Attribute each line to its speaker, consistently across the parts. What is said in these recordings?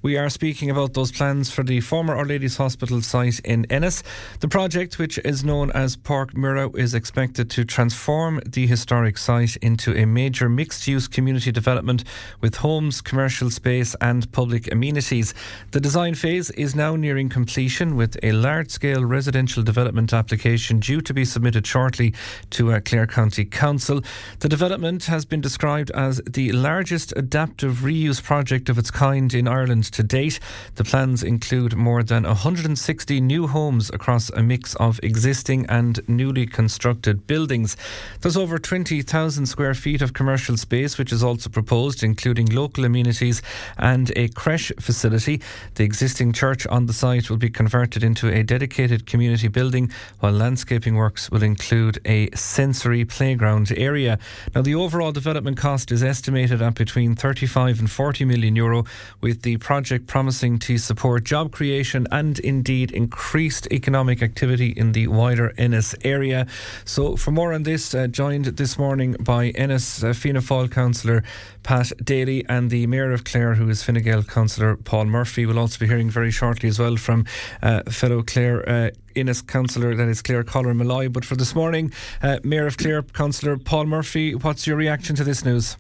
Speaker 1: We are speaking about those plans for the former Our Lady's Hospital site in Ennis. The project, which is known as Páirc Mhuire, is expected to transform the historic site into a major mixed-use community development with homes, commercial space and public amenities. The design phase is now nearing completion, with a large-scale residential development application due to be submitted shortly to Clare County Council. The development has been described as the largest adaptive reuse project of its kind in Ireland to date. The plans include more than 160 new homes across a mix of existing and newly constructed buildings. There's over 20,000 square feet of commercial space, which is also proposed, including local amenities and a creche facility. The existing church on the site will be converted into a dedicated community building, while landscaping works will include a sensory playground area. Now, the overall development cost is estimated at between 35 and 40 million euro, with the project promising to support job creation and indeed increased economic activity in the wider Ennis area. So for more on this, joined this morning by Ennis Fianna Fáil councillor Pat Daly and the Mayor of Clare, who is Fine Gael councillor Paul Murphy. We'll also be hearing very shortly as well from fellow Clare Ennis councillor, that is Clare Colleran Molloy. But for this morning, Mayor of Clare councillor Paul Murphy, what's your reaction to this news?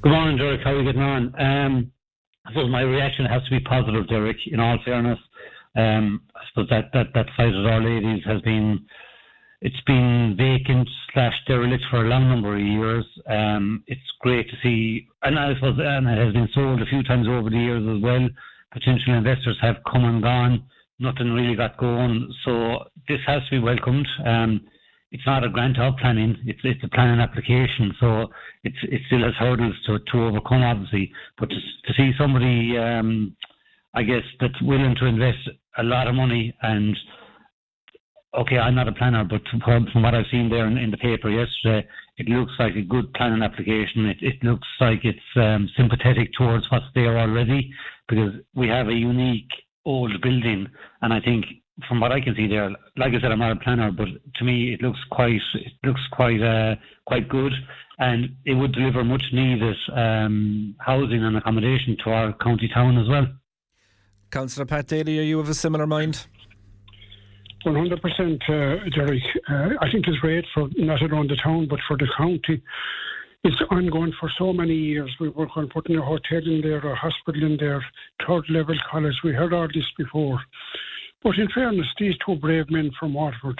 Speaker 2: Good morning, Derrick. How are you getting on? I suppose my reaction has to be positive, Derrick, in all fairness. I suppose that site at Our Lady's it's been vacant / derelict for a long number of years. It's great to see, and I suppose and it has been sold a few times over the years as well. Potential investors have come and gone. Nothing really got going. So this has to be welcomed. It's not a grant of planning, it's a planning application, so it still has hurdles to overcome, obviously. But to see somebody, I guess, that's willing to invest a lot of money, and okay, I'm not a planner, but from what I've seen there in the paper yesterday, it looks like a good planning application. It looks like it's sympathetic towards what's there already, because we have a unique old building, and I think, from what I can see there, like I said, I'm not a planner, but to me it looks quite good, and it would deliver much needed housing and accommodation to our county town as well.
Speaker 1: Councillor Pat Daly, are you of a similar mind?
Speaker 3: 100%, Derrick. I think it's great for not only the town but for the county. It's ongoing for so many years. We work on putting a hotel in there, a hospital in there, third level college. We heard all this before. But in fairness, these two brave men from Waterford,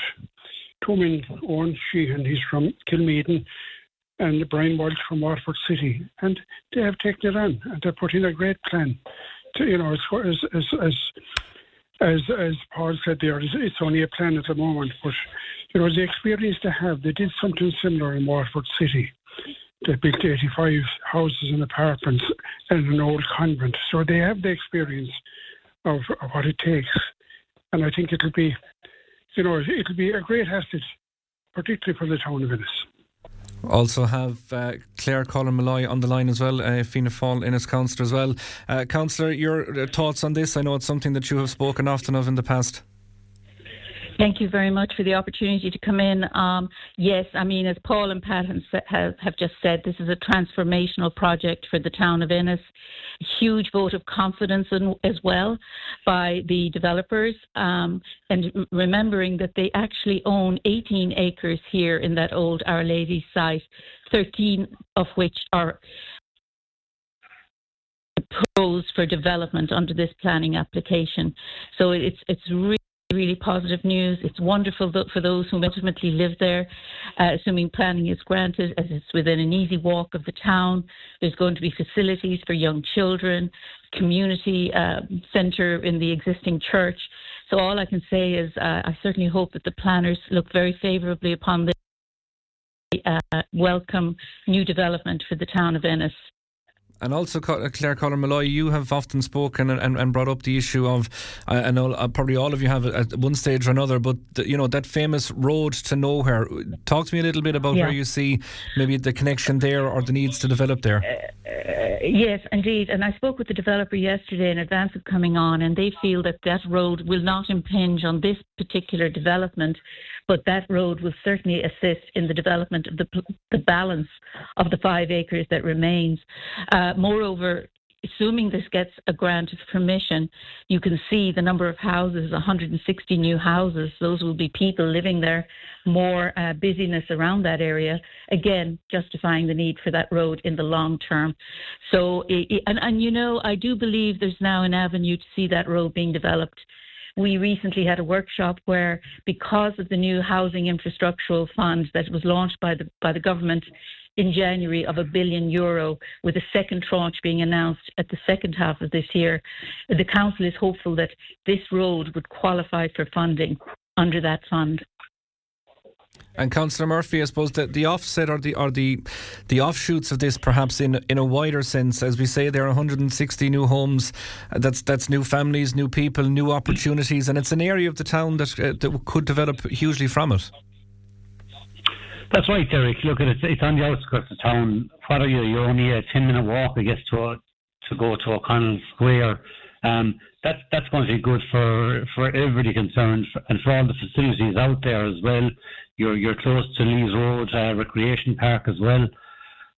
Speaker 3: two men, Owen Sheehan, he's from Kilmeaden, and Brian Walsh from Waterford City, and they have taken it on, and they're putting a great plan. As Paul said there, it's only a plan at the moment, but the experience they have, they did something similar in Waterford City. They built 85 houses and apartments and an old convent, so they have the experience of what it takes. And I think it'll be a great asset, particularly for the town of Ennis.
Speaker 1: Also have Clare Colleran Molloy on the line as well, Fianna Fáil Ennis councillor as well. Councillor, your thoughts on this? I know it's something that you have spoken often of in the past.
Speaker 4: Thank you very much for the opportunity to come in. Yes, I mean, as Paul and Pat have just said, this is a transformational project for the town of Ennis. A huge vote of confidence as well by the developers, and remembering that they actually own 18 acres here in that old Our Lady site, 13 of which are proposed for development under this planning application. So it's really positive news. It's wonderful for those who ultimately live there, assuming planning is granted, as it's within an easy walk of the town. There's going to be facilities for young children, community centre in the existing church. So all I can say is I certainly hope that the planners look very favourably upon the welcome new development for the town of Ennis.
Speaker 1: And also, Clare Colleran Molloy, you have often spoken and brought up the issue of, I know probably all of you have at one stage or another, but that famous road to nowhere. Talk to me a little bit about where you see maybe the connection there or the needs to develop there.
Speaker 4: Yes, indeed. And I spoke with the developer yesterday in advance of coming on, and they feel that road will not impinge on this particular development, but that road will certainly assist in the development of the balance of the 5 acres that remains. Moreover, assuming this gets a grant of permission, you can see the number of houses, 160 new houses. Those will be people living there, more busyness around that area, again, justifying the need for that road in the long term. So, I do believe there's now an avenue to see that road being developed. We recently had a workshop where, because of the new housing infrastructural fund that was launched by the government in January of €1 billion, with a second tranche being announced at the second half of this year, the council is hopeful that this road would qualify for funding under that fund.
Speaker 1: And Councillor Murphy, I suppose that the offset or the offshoots of this, perhaps in a wider sense, as we say, there are 160 new homes. That's new families, new people, new opportunities, and it's an area of the town that could develop hugely from it.
Speaker 2: That's right, Derek. Look, it's on the outskirts of town. What are you? You're only a 10-minute walk, I guess, to go to O'Connell Square. That's going to be good for everybody concerned, and for all the facilities out there as well. You're close to Lees Road Recreation Park as well,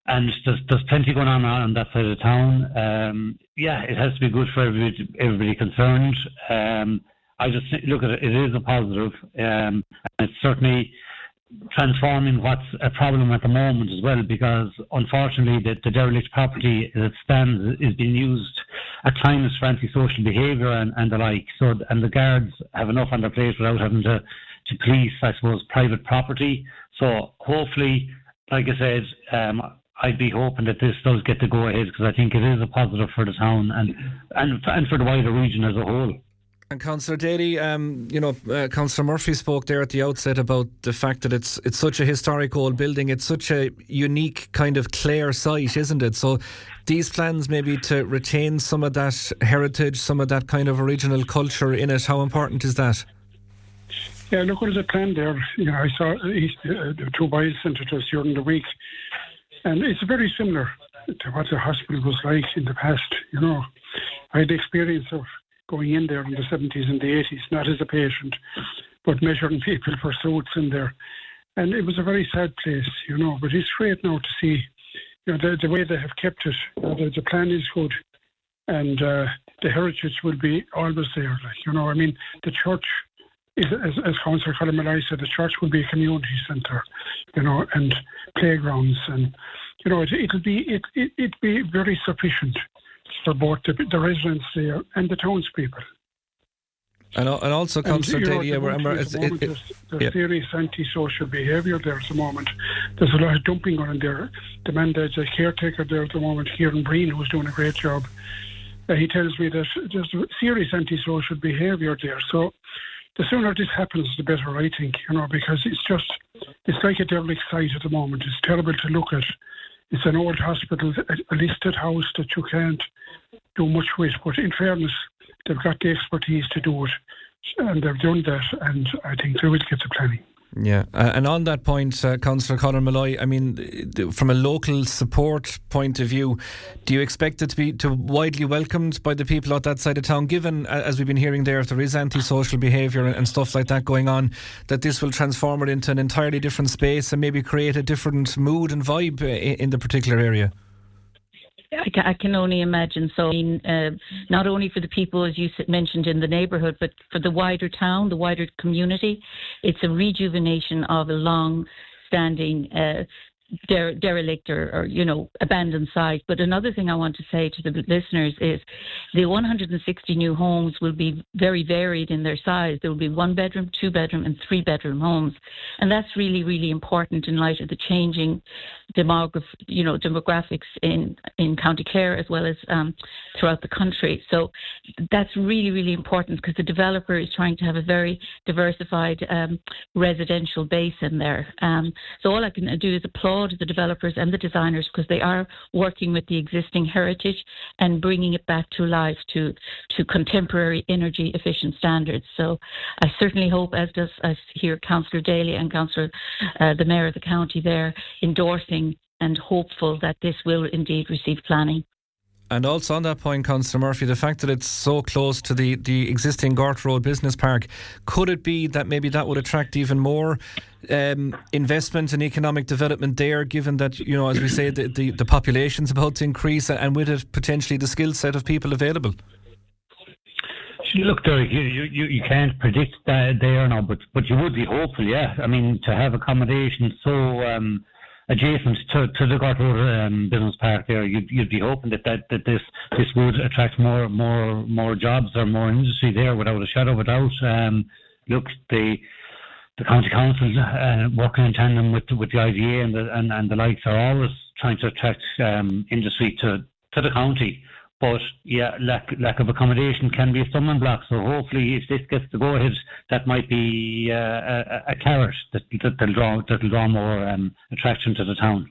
Speaker 2: and there's plenty going on that side of town. It has to be good for everybody concerned. I just look at it. It is a positive, and it's certainly transforming what's a problem at the moment as well, because unfortunately the derelict property as it stands is being used at times for antisocial behaviour and the like. So, and the guards have enough on their plate without having to police, I suppose, private property. So hopefully, like I said, I'd be hoping that this does get the go ahead, because I think it is a positive for the town and for the wider region as a whole.
Speaker 1: And Councillor Daly, Councillor Murphy spoke there at the outset about the fact that it's such a historic old building. It's such a unique kind of Clare site, isn't it? So these plans maybe to retain some of that heritage, some of that kind of original culture in it, how important is that?
Speaker 3: Yeah, look, what is the plan there? I saw the two boys sent it to us during the week, and it's very similar to what the hospital was like in the past. I had the experience of going in there in the 70s and the 80s, not as a patient, but measuring people for suits in there. And it was a very sad place, but it's great now to see, the way they have kept it. The plan is good, and the heritage will be always there. The church is, as Councillor Colleran said, the church will be a community centre, and playgrounds, and, it'll be very sufficient for both the residents there and the townspeople.
Speaker 1: And also, Councillor Daly,
Speaker 3: there's serious antisocial behaviour there at the moment. There's a lot of dumping on there. The man that's a caretaker there at the moment, Kieran Breen, who's doing a great job, he tells me that there's serious antisocial behaviour there. So the sooner this happens, the better, I think, because it's like a derelict site at the moment. It's terrible to look at. It's an old hospital, a listed house that you can't do much with. But in fairness, they've got the expertise to do it, and they've done that, and I think they will get the planning.
Speaker 1: Yeah, and on that point, Councillor Colin Molloy, from a local support point of view, do you expect it to be widely welcomed by the people out that side of town, given, as we've been hearing there, if there is antisocial behaviour and stuff like that going on, that this will transform it into an entirely different space and maybe create a different mood and vibe in the particular area?
Speaker 4: I can only imagine. So, not only for the people, as you mentioned, in the neighbourhood, but for the wider town, the wider community, it's a rejuvenation of a long-standing derelict or abandoned site. But another thing I want to say to the listeners is the 160 new homes will be very varied in their size. There will be 1-bedroom, 2-bedroom and 3-bedroom homes, and that's really, really important in light of the changing demographics in County Clare as well as throughout the country. So that's really, really important, because the developer is trying to have a very diversified residential base in there. So all I can do is applaud the developers and the designers, because they are working with the existing heritage and bringing it back to life to contemporary energy efficient standards. So I certainly hope, as I hear Councillor Daly and Councillor the Mayor of the county there endorsing and hopeful that this will indeed receive planning.
Speaker 1: And also on that point, Councillor Murphy, the fact that it's so close to the existing Gort Road Business Park, could it be that maybe that would attract even more investment and economic development there, given that, you know, as we say, the population's about to increase, and with it potentially the skill set of people available?
Speaker 2: Look, Derek, you can't predict that there now, but you would be hopeful, yeah. I mean, to have accommodation so adjacent to the Gort Road Business Park there, you'd be hoping that this would attract more jobs or more industry there, without a shadow of a doubt. Look, the county councils working in tandem with the IDA and the likes are always trying to attract industry to the county. But yeah, lack of accommodation can be a stumbling block. So hopefully, if this gets to go ahead, that might be a carrot that'll draw more attraction to the town.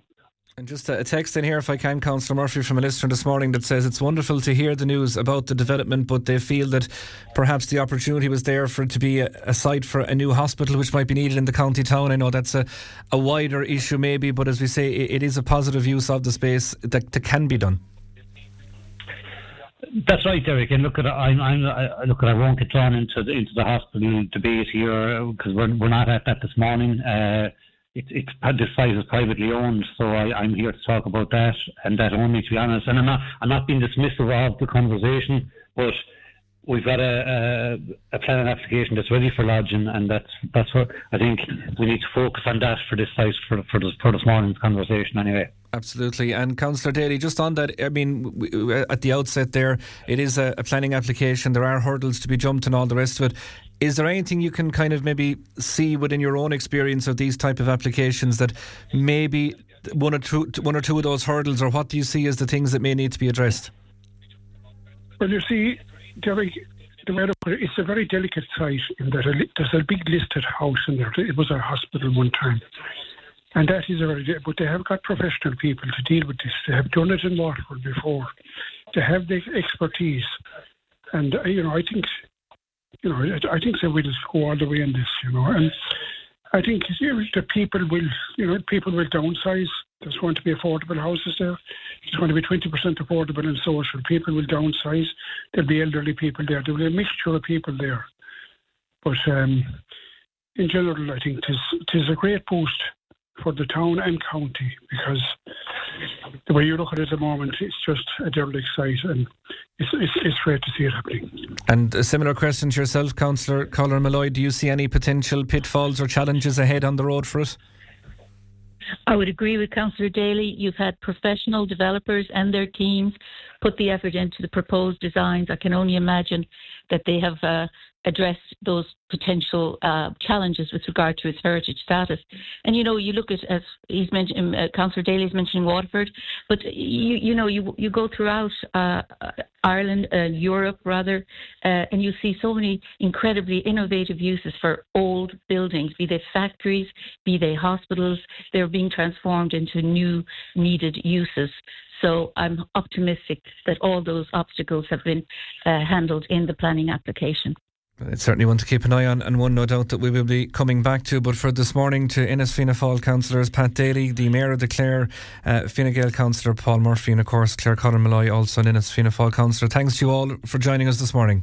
Speaker 1: And just a text in here, if I can, Councillor Murphy, from a listener this morning that says it's wonderful to hear the news about the development, but they feel that perhaps the opportunity was there for it to be a site for a new hospital which might be needed in the county town. I know that's a wider issue maybe, but as we say, it is a positive use of the space that can be done.
Speaker 2: That's right, Derek. And look, I won't get drawn into the hospital debate here because we're not at that this morning. This site is privately owned, so I'm here to talk about that and that only, to be honest. And I'm not being dismissive of the conversation, but we've got a planning application that's ready for lodging, and that's what I think we need to focus on that for this site for this morning's conversation anyway.
Speaker 1: Absolutely. And Councillor Daly, just on that, I mean, at the outset there, it is a planning application. There are hurdles to be jumped and all the rest of it. Is there anything you can kind of maybe see within your own experience of these type of applications that maybe one or two of those hurdles, or what do you see as the things that may need to be addressed?
Speaker 3: Well, you see, Derek, it's a very delicate site in that there's a big listed house in there. It was a hospital one time. And that is but they have got professional people to deal with this. They have done it in Waterford before. They have the expertise. And, I think they will go all the way in this, And I think the people will downsize. There's going to be affordable houses there. It's going to be 20% affordable and social. People will downsize. There'll be elderly people there. There'll be a mixture of people there. But in general, I think it is a great boost for the town and county, because the way you look at it at the moment, it's just a derelict site, and it's great to see it happening.
Speaker 1: And a similar question to yourself, Councillor Colleran Molloy, do you see any potential pitfalls or challenges ahead on the road for it?
Speaker 4: I would agree with Councillor Daly. You've had professional developers and their teams put the effort into the proposed designs. I can only imagine that they have addressed those potential challenges with regard to its heritage status. And you look at, as he's mentioned, Councillor Daly's mentioning Waterford, but you go throughout Ireland, Europe rather, and you see so many incredibly innovative uses for old buildings, be they factories, be they hospitals. They're being transformed into new needed uses. So I'm optimistic that all those obstacles have been handled in the planning application.
Speaker 1: It's certainly one to keep an eye on, and one no doubt that we will be coming back to. But for this morning, to Ennis Fianna Fáil councillors, Pat Daly, the Mayor of the Clare, Fine Gael councillor Paul Murphy, and of course Clare Colleran Molloy, also an Ennis Fianna Fáil councillor. Thanks to you all for joining us this morning.